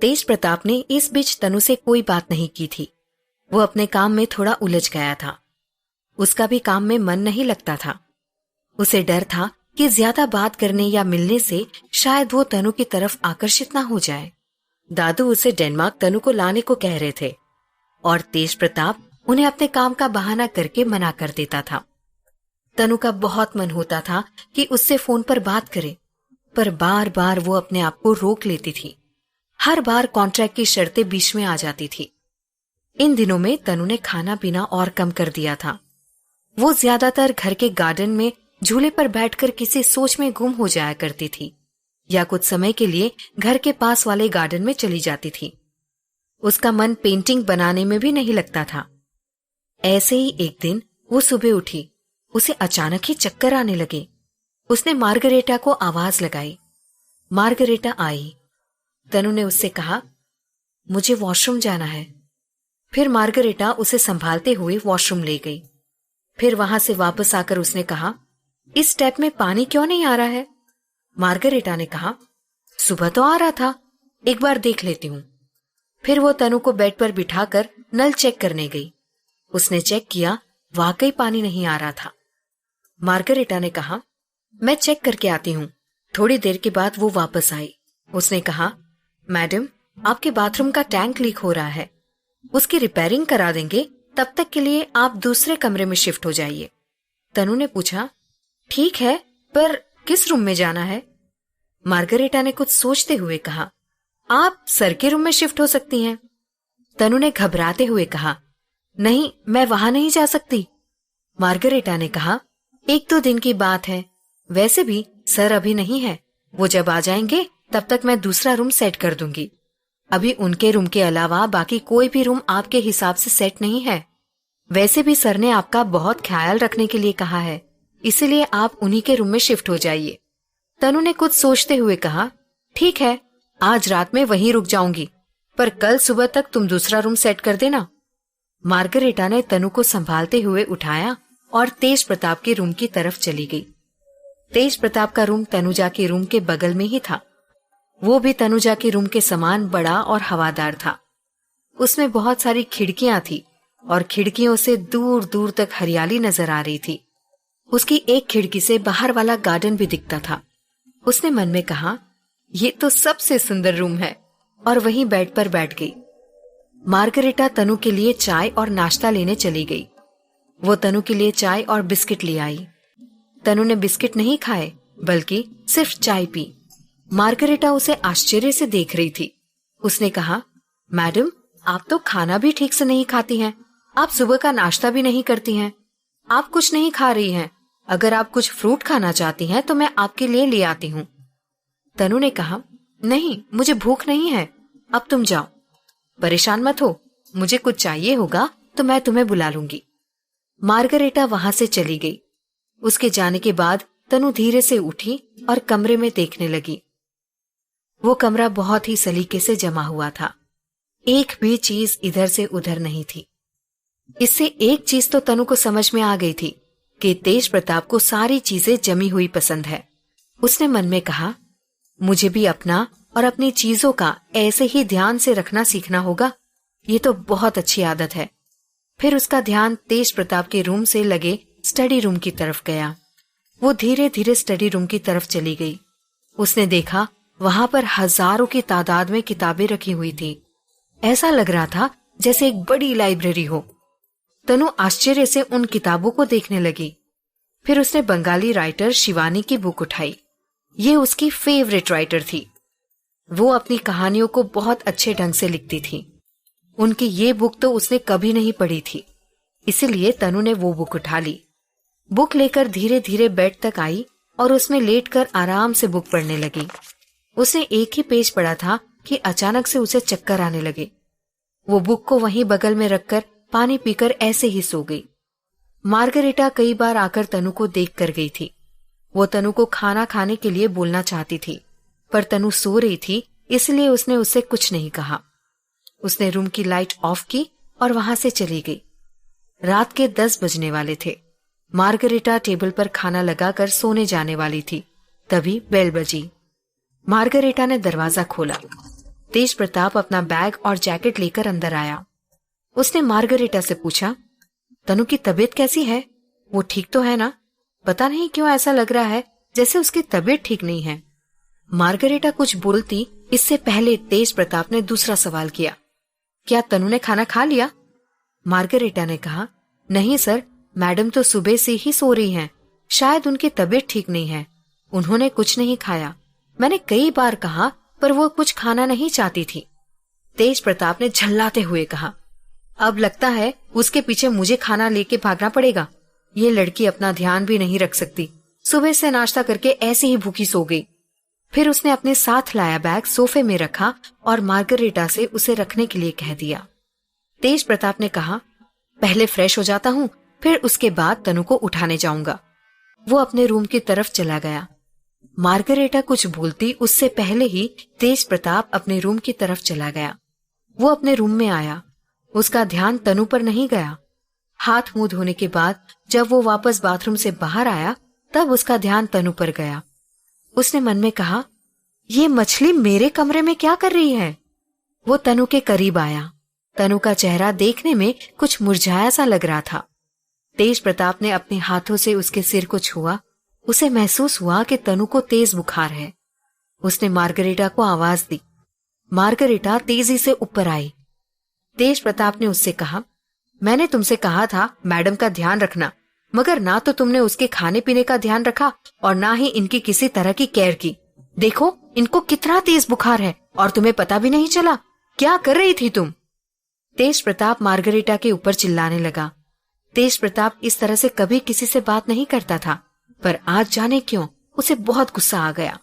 तेज प्रताप ने इस बीच तनु से कोई बात नहीं की थी। वो अपने काम में थोड़ा उलझ गया था। उसका भी काम में मन नहीं लगता था। उसे डर था कि ज्यादा बात करने या मिलने से शायद वो तनु की तरफ आकर्षित ना हो जाए। दादू उसे डेनमार्क तनु को लाने को कह रहे थे और तेज प्रताप उन्हें अपने काम का बहाना करके मना कर देता था। तनु का बहुत मन होता था कि उससे फोन पर बात करे, पर बार बार वो अपने आप को रोक लेती थी। हर बार कॉन्ट्रैक्ट की शर्तें बीच में आ जाती थी। इन दिनों में तनु ने खाना पीना और कम कर दिया था। वो ज्यादातर घर के गार्डन में झूले पर बैठकर किसी सोच में गुम हो जाया करती थी या कुछ समय के लिए घर के पास वाले गार्डन में चली जाती थी। उसका मन पेंटिंग बनाने में भी नहीं लगता था। ऐसे ही एक दिन वो सुबह उठी। उसे अचानक ही चक्कर आने लगे। उसने मार्गरेटा को आवाज लगाई। मार्गरेटा आई। तनु ने उससे कहा, मुझे वॉशरूम जाना है। फिर मार्गरेटा उसे संभालते हुए वॉशरूम ले गई। फिर वहां से वापस आकर उसने कहा, इस टैप में पानी क्यों नहीं आ रहा है? मार्गरेटा ने कहा, सुबह तो आ रहा था, एक बार देख लेती हूं। फिर वो तनु को बेड पर बिठाकर नल चेक करने गई। उसने चेक किया, वाकई पानी नहीं आ रहा था। मार्गरेटा ने कहा, मैं चेक करके आती हूँ। थोड़ी देर के बाद वो वापस आई। उसने कहा, मैडम, आपके बाथरूम का टैंक लीक हो रहा है, उसकी रिपेयरिंग करा देंगे, तब तक के लिए आप दूसरे कमरे में शिफ्ट हो जाइए। तनु ने पूछा, ठीक है, पर किस रूम में जाना है? मार्गरेटा ने कुछ सोचते हुए कहा, आप सर के रूम में शिफ्ट हो सकती हैं। तनु ने घबराते हुए कहा, नहीं, मैं वहां नहीं जा सकती। मार्गरेटा ने कहा, एक दो दिन की बात है, वैसे भी सर अभी नहीं है, वो जब आ जाएंगे तब तक मैं दूसरा रूम सेट कर दूंगी। अभी उनके रूम के अलावा बाकी कोई भी रूम आपके हिसाब से सेट नहीं है। वैसे भी सर ने आपका बहुत ख्याल रखने के लिए कहा है, इसीलिए आप उन्हीं के रूम में शिफ्ट हो जाइए। तनु ने कुछ सोचते हुए कहा, ठीक है, आज रात में वहीं रुक जाऊंगी, पर कल सुबह तक तुम दूसरा रूम सेट कर देना। मार्गरेटा ने तनु को संभालते हुए उठाया और तेज प्रताप के रूम की तरफ चली गई। तेज प्रताप का रूम तनुजा के रूम के बगल में ही था। वो भी तनुजा के रूम के समान बड़ा और हवादार था। उसमें बहुत सारी खिड़कियां थी और खिड़कियों से दूर दूर तक हरियाली नजर आ रही थी। उसकी एक खिड़की से बाहर वाला गार्डन भी दिखता था। उसने मन में कहा, ये तो सबसे सुंदर रूम है, और वहीं बेड पर बैठ गई। मार्गरेटा तनु के लिए चाय और नाश्ता लेने चली गई। वो तनु के लिए चाय और बिस्किट ले आई। तनु ने बिस्किट नहीं खाए, बल्कि सिर्फ चाय पी। मार्गरेटा उसे आश्चर्य से देख रही थी। उसने कहा, मैडम, आप तो खाना भी ठीक से नहीं खाती हैं। आप सुबह का नाश्ता भी नहीं करती हैं। आप कुछ नहीं खा रही हैं। अगर आप कुछ फ्रूट खाना चाहती हैं तो मैं आपके लिए ले आती हूँ। तनु ने कहा, नहीं, मुझे भूख नहीं है, अब तुम जाओ। परेशान मत हो, मुझे कुछ चाहिए होगा तो मैं तुम्हें बुला लूंगी। मार्गरेटा वहां से चली गई। उसके जाने के बाद तनु धीरे से उठी और कमरे में देखने लगी। वो कमरा बहुत ही सलीके से जमा हुआ था। एक भी चीज इधर से उधर नहीं थी। इससे एक चीज तो तनु को समझ में आ गई थी कि तेज प्रताप को सारी चीजें जमी हुई पसंद है। उसने मन में कहा, मुझे भी अपना और अपनी चीजों का ऐसे ही ध्यान से रखना सीखना होगा। ये तो बहुत अच्छी आदत है। फिर उसका ध्यान तेज प्रताप के रूम से लगे स्टडी रूम की तरफ गया। वो धीरे धीरे स्टडी रूम की तरफ चली गई। उसने देखा, वहां पर हजारों की तादाद में किताबें रखी हुई थी। ऐसा लग रहा था जैसे एक बड़ी लाइब्रेरी हो। तनु आश्चर्य से उन किताबों को देखने लगी। फिर उसने बंगाली राइटर शिवानी की बुक उठाई। ये उसकी फेवरेट राइटर थी। वो अपनी कहानियों को बहुत अच्छे ढंग से लिखती थी। उनकी ये बुक तो उसने कभी नहीं पढ़ी थी, इसीलिए तनु ने वो बुक उठा ली। बुक लेकर धीरे धीरे बेड तक आई और उसमें लेटकर आराम से बुक पढ़ने लगी। उसने एक ही पेज पढ़ा था कि अचानक से उसे चक्कर आने लगे। वो बुक को वहीं बगल में रखकर पानी पीकर ऐसे ही सो गई। मार्गरेटा कई बार आकर तनु को देख कर गई थी। वो तनु को खाना खाने के लिए बोलना चाहती थी, पर तनु सो रही थी, इसलिए उसने उससे कुछ नहीं कहा। उसने रूम की लाइट ऑफ की और वहां से चली गई। रात के 10 बजने वाले थे। मार्गरेटा टेबल पर खाना लगाकर सोने जाने वाली थी, तभी बेल बजी। मार्गरेटा ने दरवाजा खोला। तेज प्रताप अपना बैग और जैकेट लेकर अंदर आया। उसने मार्गरेटा से पूछा, तनु की तबीयत कैसी है? वो ठीक तो है ना? पता नहीं क्यों ऐसा लग रहा है जैसे उसकी तबीयत ठीक नहीं है। मार्गरेटा कुछ बोलती इससे पहले तेज प्रताप ने दूसरा सवाल किया, क्या तनु ने खाना खा लिया? मार्गरेटा ने कहा, नहीं सर, मैडम तो सुबह से ही सो रही हैं। शायद उनकी तबीयत ठीक नहीं है। उन्होंने कुछ नहीं खाया। मैंने कई बार कहा पर वो कुछ खाना नहीं चाहती थी। तेज प्रताप ने झल्लाते हुए कहा, अब लगता है उसके पीछे मुझे खाना लेके भागना पड़ेगा। ये लड़की अपना ध्यान भी नहीं रख सकती। सुबह से नाश्ता करके ऐसे ही भूखी सो गई। फिर उसने अपने साथ लाया बैग सोफे में रखा और मार्गरेटा से उसे रखने के लिए कह दिया। तेज प्रताप ने कहा, पहले फ्रेश हो जाता हूँ, फिर उसके बाद तनु को उठाने जाऊंगा। वो अपने रूम की तरफ चला गया। मार्गरेटा कुछ बोलती उससे पहले ही तेज प्रताप अपने रूम की तरफ चला गया। वो अपने रूम में आया। उसका ध्यान तनु पर नहीं गया। हाथ मुंह धोने के बाद जब वो वापस बाथरूम से बाहर आया तब उसका ध्यान तनु पर गया। उसने मन में कहा, ये मछली मेरे कमरे में क्या कर रही है? वो तनु के करीब आया। तनु का चेहरा देखने में कुछ मुरझाया सा लग रहा था। तेज प्रताप ने अपने हाथों से उसके सिर को छुआ। उसे महसूस हुआ कि तनु को तेज बुखार है। उसने मार्गरेटा को आवाज दी। मार्गरेटा तेजी से ऊपर आई। तेज प्रताप ने उससे कहा, मैंने तुमसे कहा था मैडम का ध्यान रखना, मगर ना तो तुमने उसके खाने पीने का ध्यान रखा और ना ही इनकी किसी तरह की केयर की। देखो इनको कितना तेज बुखार है और तुम्हें पता भी नहीं चला। क्या कर रही थी तुम? तेज प्रताप मार्गरेटा के ऊपर चिल्लाने लगा। तेज प्रताप इस तरह से कभी किसी से बात नहीं करता था, पर आज जाने क्यों उसे बहुत गुस्सा आ गया।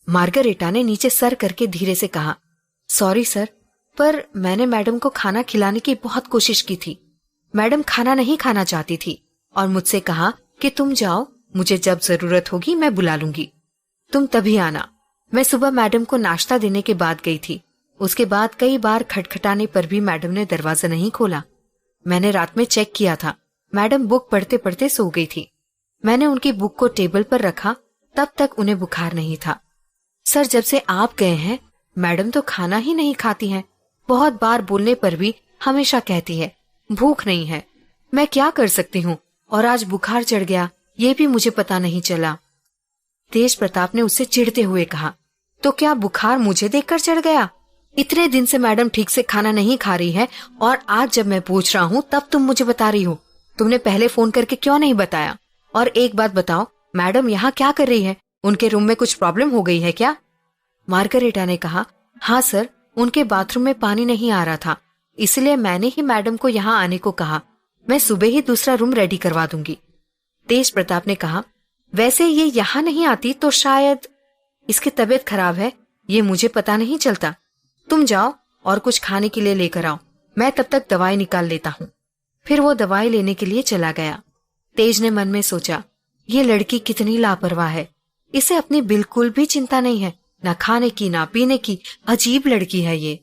मार्गरेटा ने नीचे सर करके धीरे से कहा, सॉरी सर, पर मैंने मैडम को खाना खिलाने की बहुत कोशिश की थी। मैडम खाना नहीं खाना चाहती थी और मुझसे कहा कि तुम जाओ, मुझे जब जरूरत होगी मैं बुला लूंगी, तुम तभी आना। मैं सुबह मैडम को नाश्ता देने के बाद गई थी। उसके बाद कई बार खटखटाने पर भी मैडम ने दरवाजा नहीं खोला। मैंने रात में चेक किया था, मैडम बुक पढ़ते पढ़ते सो गई थी। मैंने उनकी बुक को टेबल पर रखा, तब तक उन्हें बुखार नहीं था। सर, जब से आप गए हैं मैडम तो खाना ही नहीं खाती हैं। बहुत बार बोलने पर भी हमेशा कहती है भूख नहीं है। मैं क्या कर सकती हूँ? और आज बुखार चढ़ गया, ये भी मुझे पता नहीं चला। तेज प्रताप ने उससे चिढ़ते हुए कहा, तो क्या बुखार मुझे देखकर चढ़ गया? इतने दिन से मैडम ठीक से खाना नहीं खा रही है और आज जब मैं पूछ रहा हूँ तब तुम मुझे बता रही हो। तुमने पहले फोन करके क्यों नहीं बताया? और एक बात बताओ, मैडम यहाँ क्या कर रही है? उनके रूम में कुछ प्रॉब्लम हो गई है क्या? मार्गरेटा ने कहा, हाँ सर, उनके बाथरूम में पानी नहीं आ रहा था, इसलिए मैंने ही मैडम को यहाँ आने को कहा। मैं सुबह ही दूसरा रूम रेडी करवा दूंगी। तेज प्रताप ने कहा, वैसे ये यहाँ नहीं आती तो शायद इसकी तबीयत खराब है, ये मुझे पता नहीं चलता। तुम जाओ और कुछ खाने के लिए लेकर आओ, मैं तब तक दवाई निकाल लेता हूँ। फिर वो दवाई लेने के लिए चला गया। तेज ने मन में सोचा, ये लड़की कितनी लापरवाह है, इसे अपनी बिल्कुल भी चिंता नहीं है, ना खाने की ना पीने की। अजीब लड़की है ये।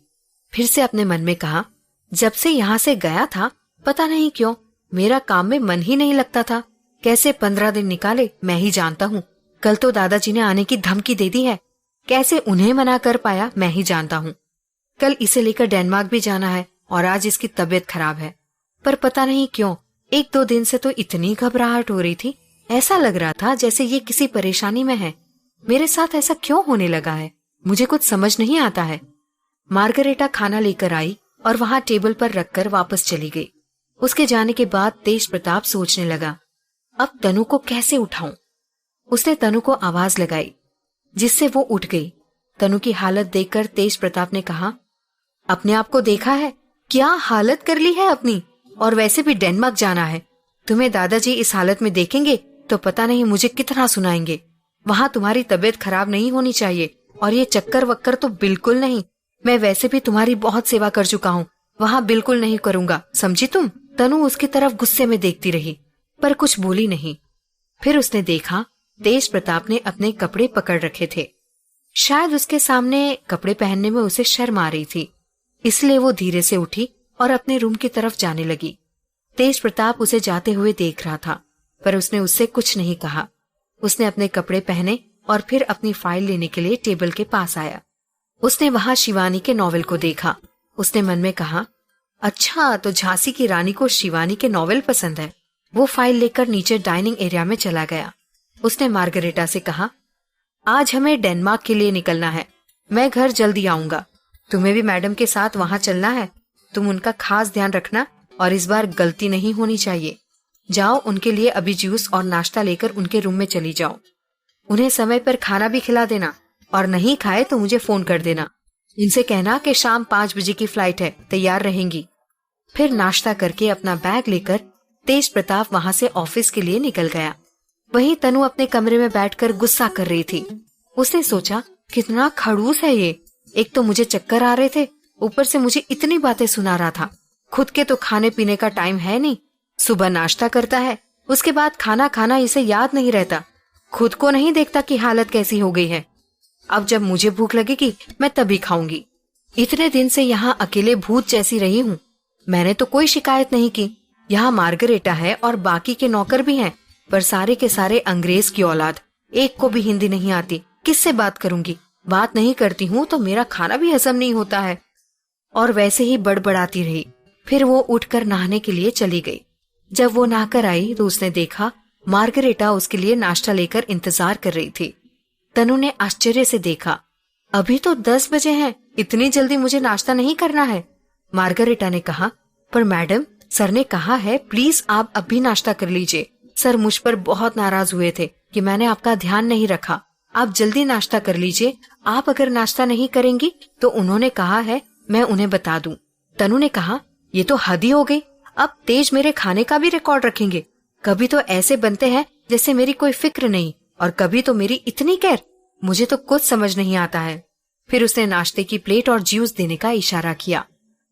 फिर से अपने मन में कहा, जब से यहाँ से गया था पता नहीं क्यों मेरा काम में मन ही नहीं लगता था। कैसे 15 दिन निकाले मैं ही जानता हूँ। कल तो दादाजी ने आने की धमकी दे दी है, कैसे उन्हें मना कर पाया मैं ही जानता हूँ। कल इसे लेकर डेनमार्क भी जाना है और आज इसकी तबीयत खराब है, पर पता नहीं क्यों 1-2 दिन से तो इतनी घबराहट हो रही थी, ऐसा लग रहा था जैसे ये किसी परेशानी में है। मेरे साथ ऐसा क्यों होने लगा है? मुझे कुछ समझ नहीं आता है। मार्गरेटा खाना लेकर आई और वहां टेबल पर रखकर वापस चली गई। उसके जाने के बाद तेज प्रताप सोचने लगा, अब तनु को कैसे उठाऊं? उसने तनु को आवाज लगाई, जिससे वो उठ गई। तनु की हालत देखकर तेज प्रताप ने कहा, अपने आप को देखा है, क्या हालत कर ली है अपनी, और वैसे भी डेनमार्क जाना है। तुम्हें दादाजी इस हालत में देखेंगे तो पता नहीं मुझे कितना सुनाएंगे। वहां तुम्हारी तबीयत खराब नहीं होनी चाहिए, और ये चक्कर वक्कर तो बिल्कुल नहीं। मैं वैसे भी तुम्हारी बहुत सेवा कर चुका हूँ, वहां बिल्कुल नहीं करूंगा, समझी तुम? तनु उसकी तरफ गुस्से में देखती रही, पर कुछ बोली नहीं। फिर उसने देखा तेज प्रताप ने अपने कपड़े पकड़ रखे थे। शायद उसके सामने कपड़े पहनने में उसे शर्म आ रही थी, इसलिए वो धीरे से उठी और अपने रूम की तरफ जाने लगी। तेज प्रताप उसे जाते हुए देख रहा था, पर उसने उससे कुछ नहीं कहा। उसने अपने कपड़े पहने और फिर अपनी फाइल लेने के लिए टेबल के पास आया। उसने वहां शिवानी के नॉवेल को देखा। उसने मन में कहा, अच्छा तो झांसी की रानी को शिवानी के नॉवेल पसंद है। वो फाइल लेकर नीचे डाइनिंग एरिया में चला गया। उसने मार्गरेटा से कहा, आज हमें डेनमार्क के लिए निकलना है। मैं घर जल्दी आऊंगा। तुम्हें भी मैडम के साथ वहां चलना है। तुम उनका खास ध्यान रखना और इस बार गलती नहीं होनी चाहिए। जाओ, उनके लिए अभी जूस और नाश्ता लेकर उनके रूम में चली जाओ। उन्हें समय पर खाना भी खिला देना और नहीं खाए तो मुझे फोन कर देना। इनसे कहना कि शाम 5 बजे की फ्लाइट है, तैयार रहेंगी। फिर नाश्ता करके अपना बैग लेकर तेज प्रताप वहां से ऑफिस के लिए निकल गया। वहीं तनु अपने कमरे में बैठकर गुस्सा कर रही थी। उसने सोचा, कितना खड़ूस है ये। एक तो मुझे चक्कर आ रहे थे, ऊपर से मुझे इतनी बातें सुना रहा था। खुद के तो खाने पीने का टाइम है नहीं। सुबह नाश्ता करता है, उसके बाद खाना खाना इसे याद नहीं रहता। खुद को नहीं देखता कि हालत कैसी हो गई है। अब जब मुझे भूख लगेगी मैं तभी खाऊंगी। इतने दिन से यहाँ अकेले भूत जैसी रही हूँ। मैंने तो कोई शिकायत नहीं की। यहाँ मार्गरेटा है और बाकी के नौकर भी हैं, पर सारे के सारे अंग्रेज की औलाद। एक को भी हिंदी नहीं आती। किससे बात करूंगी? बात नहीं करती हूँ तो मेरा खाना भी हजम नहीं होता है। और वैसे ही बड़बड़ाती रही। फिर वो उठकर नहाने के लिए चली गई। जब वो नहाकर आई तो उसने देखा मार्गरेटा उसके लिए नाश्ता लेकर इंतजार कर रही थी। तनु ने आश्चर्य से देखा, अभी तो 10 बजे हैं, इतनी जल्दी मुझे नाश्ता नहीं करना है। मार्गरेटा ने कहा, पर मैडम, सर ने कहा है प्लीज आप अभी नाश्ता कर लीजिए। सर मुझ पर बहुत नाराज हुए थे कि मैंने आपका ध्यान नहीं रखा। आप जल्दी नाश्ता कर लीजिए। आप अगर नाश्ता नहीं करेंगी तो उन्होंने कहा है मैं उन्हें बता दूं। तनु ने कहा, ये तो हद ही हो गई। अब तेज मेरे खाने का भी रिकॉर्ड रखेंगे। कभी तो ऐसे बनते हैं जैसे मेरी कोई फिक्र नहीं, और कभी तो मेरी इतनी केयर। मुझे तो कुछ समझ नहीं आता है। फिर उसने नाश्ते की प्लेट और जूस देने का इशारा किया।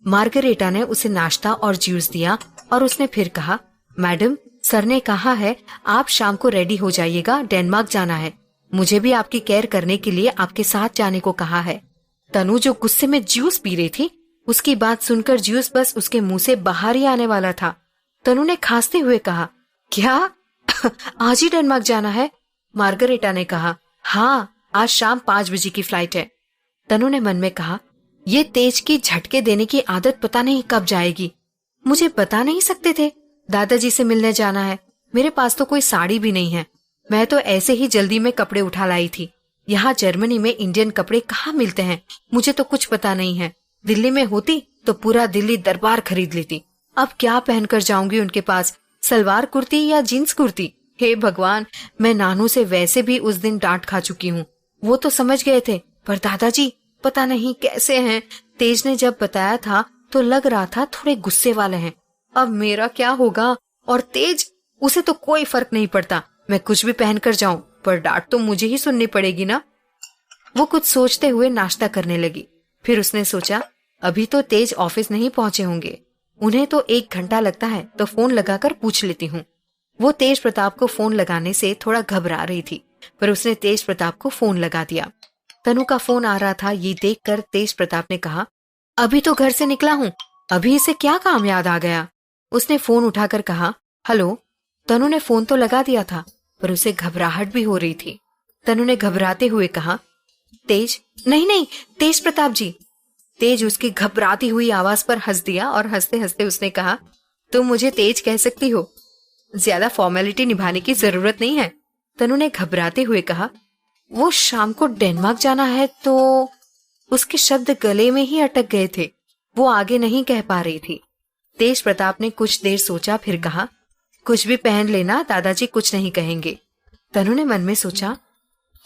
मार्गरेटा ने उसे नाश्ता और जूस दिया और उसने फिर कहा, मैडम, सर ने कहा है आप शाम को रेडी हो जाइएगा, डेनमार्क जाना है। मुझे भी आपकी केयर करने के लिए आपके साथ जाने को कहा है। तनु जो गुस्से में जूस पी रही थी, उसकी बात सुनकर जूस बस उसके मुंह से बाहर ही आने वाला था। तनु ने खांसते हुए कहा, क्या आज ही डेनमार्क जाना है? मार्गरेटा ने कहा, हाँ, आज शाम 5 बजे की फ्लाइट है। तनु ने मन में कहा, ये तेज की झटके देने की आदत पता नहीं कब जाएगी। मुझे बता नहीं सकते थे दादाजी से मिलने जाना है। मेरे पास तो कोई साड़ी भी नहीं है। मैं तो ऐसे ही जल्दी में कपड़े उठा लाई थी। यहाँ जर्मनी में इंडियन कपड़े कहाँ मिलते हैं मुझे तो कुछ पता नहीं है। दिल्ली में होती तो पूरा दिल्ली दरबार खरीद लेती। अब क्या पहनकर जाऊंगी उनके पास, सलवार कुर्ती या जीन्स कुर्ती? हे भगवान, मैं नानू से वैसे भी उस दिन डांट खा चुकी हूँ। वो तो समझ गए थे, पर दादाजी पता नहीं कैसे हैं। तेज ने जब बताया था तो लग रहा था थोड़े गुस्से वाले हैं। अब मेरा क्या होगा? और तेज, उसे तो कोई फर्क नहीं पड़ता, मैं कुछ भी पहनकर जाऊं, पर डांट तो मुझे ही सुननी पड़ेगी ना। वो कुछ सोचते हुए नाश्ता करने लगी। फिर उसने सोचा, अभी तो तेज ऑफिस नहीं पहुंचे होंगे, उन्हें तो 1 घंटा लगता है, तो फोन लगाकर पूछ लेती हूँ। वो तेज प्रताप को फोन लगाने से थोड़ा घबरा रही थी, पर उसने तेज प्रताप को फोन लगा दिया। तनु का फोन आ रहा था, ये देखकर तेज प्रताप ने कहा, अभी तो घर से निकला हूँ, अभी इसे क्या काम याद आ गया? उसने फोन उठाकर कहा, हेलो। तनु ने फोन तो लगा दिया था, पर उसे घबराहट भी हो रही थी। तनु ने घबराते हुए कहा, तेज? नहीं, तेज प्रताप जी। तेज उसकी घबराती हुई आवाज पर हंस दिया और हंसते हंसते उसने कहा, तुम मुझे तेज कह सकती हो, ज्यादा फॉर्मेलिटी निभाने की जरूरत नहीं है। तनु ने घबराते हुए कहा, वो शाम को डेनमार्क जाना है तो। उसके शब्द गले में ही अटक गए थे, वो आगे नहीं कह पा रही थी। तेज प्रताप ने कुछ देर सोचा, फिर कहा, कुछ भी पहन लेना, दादाजी कुछ नहीं कहेंगे। तनु ने मन में सोचा,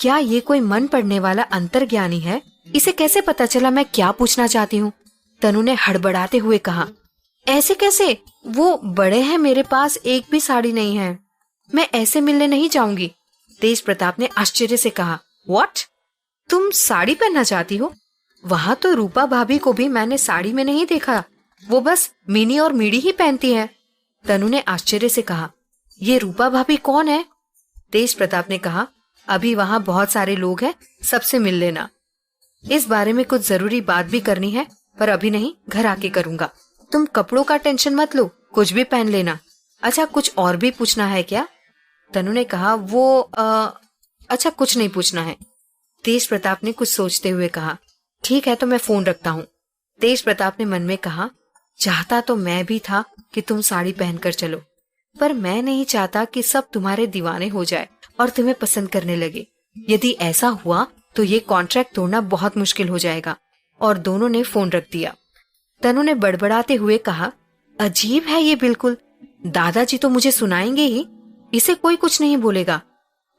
क्या ये कोई मन पढ़ने वाला अंतर्ज्ञानी है? इसे कैसे पता चला मैं क्या पूछना चाहती हूँ? तनु ने हड़बड़ाते हुए कहा, ऐसे कैसे? वो बड़े हैं, मेरे पास एक भी साड़ी नहीं है, मैं ऐसे मिलने नहीं जाऊंगी। तेज प्रताप ने आश्चर्य से कहा, व्हाट? तुम साड़ी पहनना चाहती हो? वहां तो रूपा भाभी को भी मैंने साड़ी में नहीं देखा, वो बस मिनी और मीडी ही पहनती है। तनु ने आश्चर्य से कहा, ये रूपा भाभी कौन है? तेज प्रताप ने कहा, अभी वहां बहुत सारे लोग हैं, सबसे मिल लेना। इस बारे में कुछ जरूरी बात भी करनी है, पर अभी नहीं, घर आके करूंगा। तुम कपड़ों का टेंशन मत लो, कुछ भी पहन लेना। अच्छा, कुछ और भी पूछना है क्या? तनु ने कहा, वो अच्छा कुछ नहीं पूछना है। तेज प्रताप ने कुछ सोचते हुए कहा, ठीक है, तो मैं फोन रखता हूँ। तेज प्रताप ने मन में कहा, चाहता तो मैं भी था कि तुम साड़ी पहनकर चलो, पर मैं नहीं चाहता कि सब तुम्हारे दीवाने हो जाए और तुम्हें पसंद करने लगे। यदि ऐसा हुआ तो ये कॉन्ट्रैक्ट तोड़ना बहुत मुश्किल हो जाएगा। और दोनों ने फोन रख दिया। तनु ने बड़बड़ाते हुए कहा, अजीब है ये बिल्कुल, दादाजी तो मुझे सुनाएंगे ही, इसे कोई कुछ नहीं बोलेगा।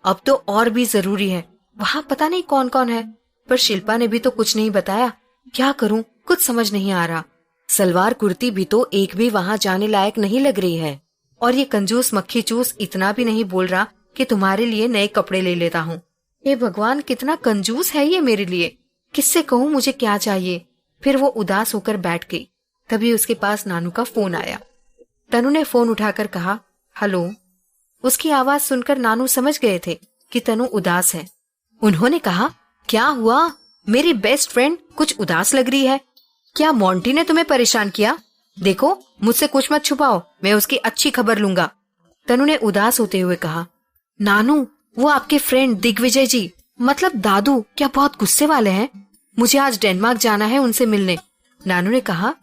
अब तो और भी जरूरी है, वहां पता नहीं कौन कौन है, पर शिल्पा ने भी तो कुछ नहीं बताया। क्या करूं, कुछ समझ नहीं आ रहा। सलवार कुर्ती भी तो एक भी वहां जाने लायक नहीं लग रही है, और ये कंजूस मक्खी चूस इतना भी नहीं बोल रहा कि तुम्हारे लिए नए कपड़े ले लेता हूँ। हे भगवान, कितना कंजूस है ये मेरे लिए। किससे कहूँ मुझे क्या चाहिए। फिर वो उदास होकर बैठ गई। तभी उसके पास नानू का फोन आया। तनु ने फोन उठाकर कहा, हेलो। उसकी आवाज सुनकर नानू समझ गए थे कि तनु उदास है। उन्होंने कहा, क्या हुआ? मेरी बेस्ट फ्रेंड कुछ उदास लग रही है। क्या मोंटी ने तुम्हें परेशान किया? देखो, मुझसे कुछ मत छुपाओ, मैं उसकी अच्छी खबर लूंगा। तनु ने उदास होते हुए कहा, नानू, वो आपके फ्रेंड दिग्विजय जी, मतलब दादू, क्या बहुत गुस्से वाले हैं? मुझे आज डेनमार्क जाना है उनसे मिलने। नानू ने कहा,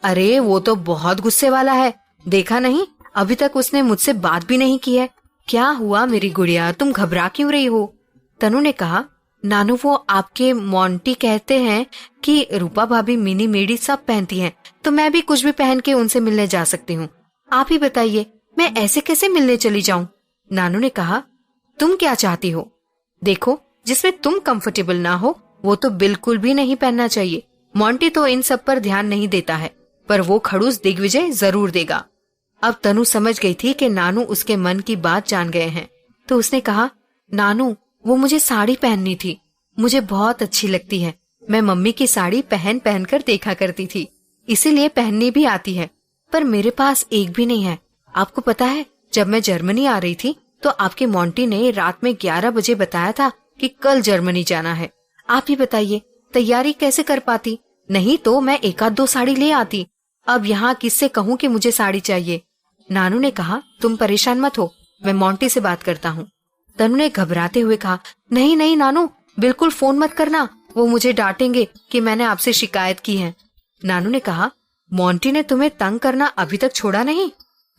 अरे वो तो बहुत गुस्से वाला है, देखा नहीं, अभी तक उसने मुझसे बात भी नहीं की है। क्या हुआ मेरी गुड़िया, तुम घबरा क्यों रही हो? तनु ने कहा, नानू, वो आपके मोंटी कहते हैं कि रूपा भाभी मिनी मेडी सब पहनती हैं, तो मैं भी कुछ भी पहन के उनसे मिलने जा सकती हूँ। आप ही बताइए, मैं ऐसे कैसे मिलने चली जाऊं? नानू ने कहा, तुम क्या चाहती हो? देखो, जिसमें तुम कंफर्टेबल ना हो वो तो बिल्कुल भी नहीं पहनना चाहिए। मोंटी तो इन सब पर ध्यान नहीं देता है, पर वो खड़ूस दिग्विजय जरूर देगा। अब तनु समझ गई थी कि नानू उसके मन की बात जान गए हैं, तो उसने कहा, नानू, वो मुझे साड़ी पहननी थी, मुझे बहुत अच्छी लगती है। मैं मम्मी की साड़ी पहन पहन कर देखा करती थी, इसीलिए पहननी भी आती है, पर मेरे पास एक भी नहीं है। आपको पता है, जब मैं जर्मनी आ रही थी तो आपके मोंटी ने रात में 11 बजे बताया था कि कल जर्मनी जाना है। आप ही बताइए, तैयारी कैसे कर पाती? नहीं तो मैं एक आध दो साड़ी ले आती। अब यहाँ किससे कहूँ कि मुझे साड़ी चाहिए? नानू ने कहा, तुम परेशान मत हो, मैं मोंटी से बात करता हूँ। तनु ने घबराते हुए कहा, नहीं नहीं नानू, बिल्कुल फोन मत करना, वो मुझे डांटेंगे कि मैंने आपसे शिकायत की है। नानू ने कहा, मोंटी ने तुम्हें तंग करना अभी तक छोड़ा नहीं?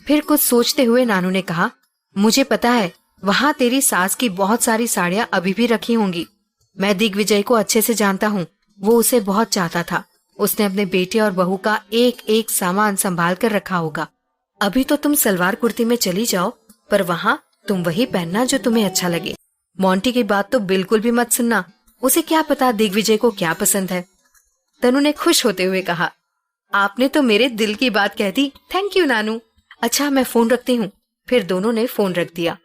फिर कुछ सोचते हुए नानू ने कहा, मुझे पता है, वहाँ तेरी सास की बहुत सारी साड़ियाँ अभी भी रखी होंगी। मैं दिग्विजय को अच्छे से जानता हूँ, वो उसे बहुत चाहता था। उसने अपने बेटे और बहू का एक एक सामान संभाल कर रखा होगा। अभी तो तुम सलवार कुर्ती में चली जाओ, पर वहाँ तुम वही पहनना जो तुम्हें अच्छा लगे। मोंटी की बात तो बिल्कुल भी मत सुनना, उसे क्या पता दिग्विजय को क्या पसंद है। तनु ने खुश होते हुए कहा, आपने तो मेरे दिल की बात कह दी, थैंक यू नानू। अच्छा, मैं फोन रखती हूँ। फिर दोनों ने फोन रख दिया।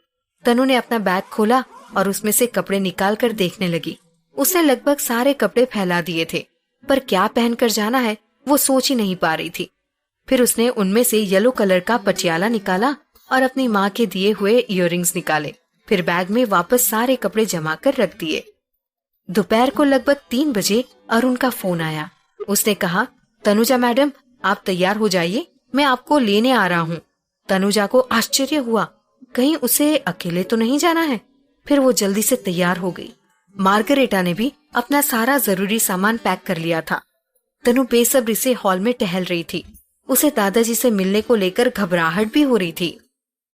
तनु ने अपना बैग खोला और उसमें से कपड़े निकाल कर देखने लगी। उसने लगभग सारे कपड़े फैला दिए थे, पर क्या पहनकर जाना है वो सोच ही नहीं पा रही थी। फिर उसने उनमें से येलो कलर का पटियाला निकाला और अपनी माँ के दिए हुए इयररिंग्स निकाले। फिर बैग में वापस सारे कपड़े जमा कर रख दिए। दोपहर को लगभग 3 बजे अरुण का फोन आया। उसने कहा, तनुजा मैडम, आप तैयार हो जाइए, मैं आपको लेने आ रहा हूँ। तनुजा को आश्चर्य हुआ, कहीं उसे अकेले तो नहीं जाना है। फिर वो जल्दी से तैयार हो गई। मार्गरेटा ने भी अपना सारा जरूरी सामान पैक कर लिया था। तनु बेसब्री से हॉल में टहल रही थी। उसे दादाजी से मिलने को लेकर घबराहट भी हो रही थी।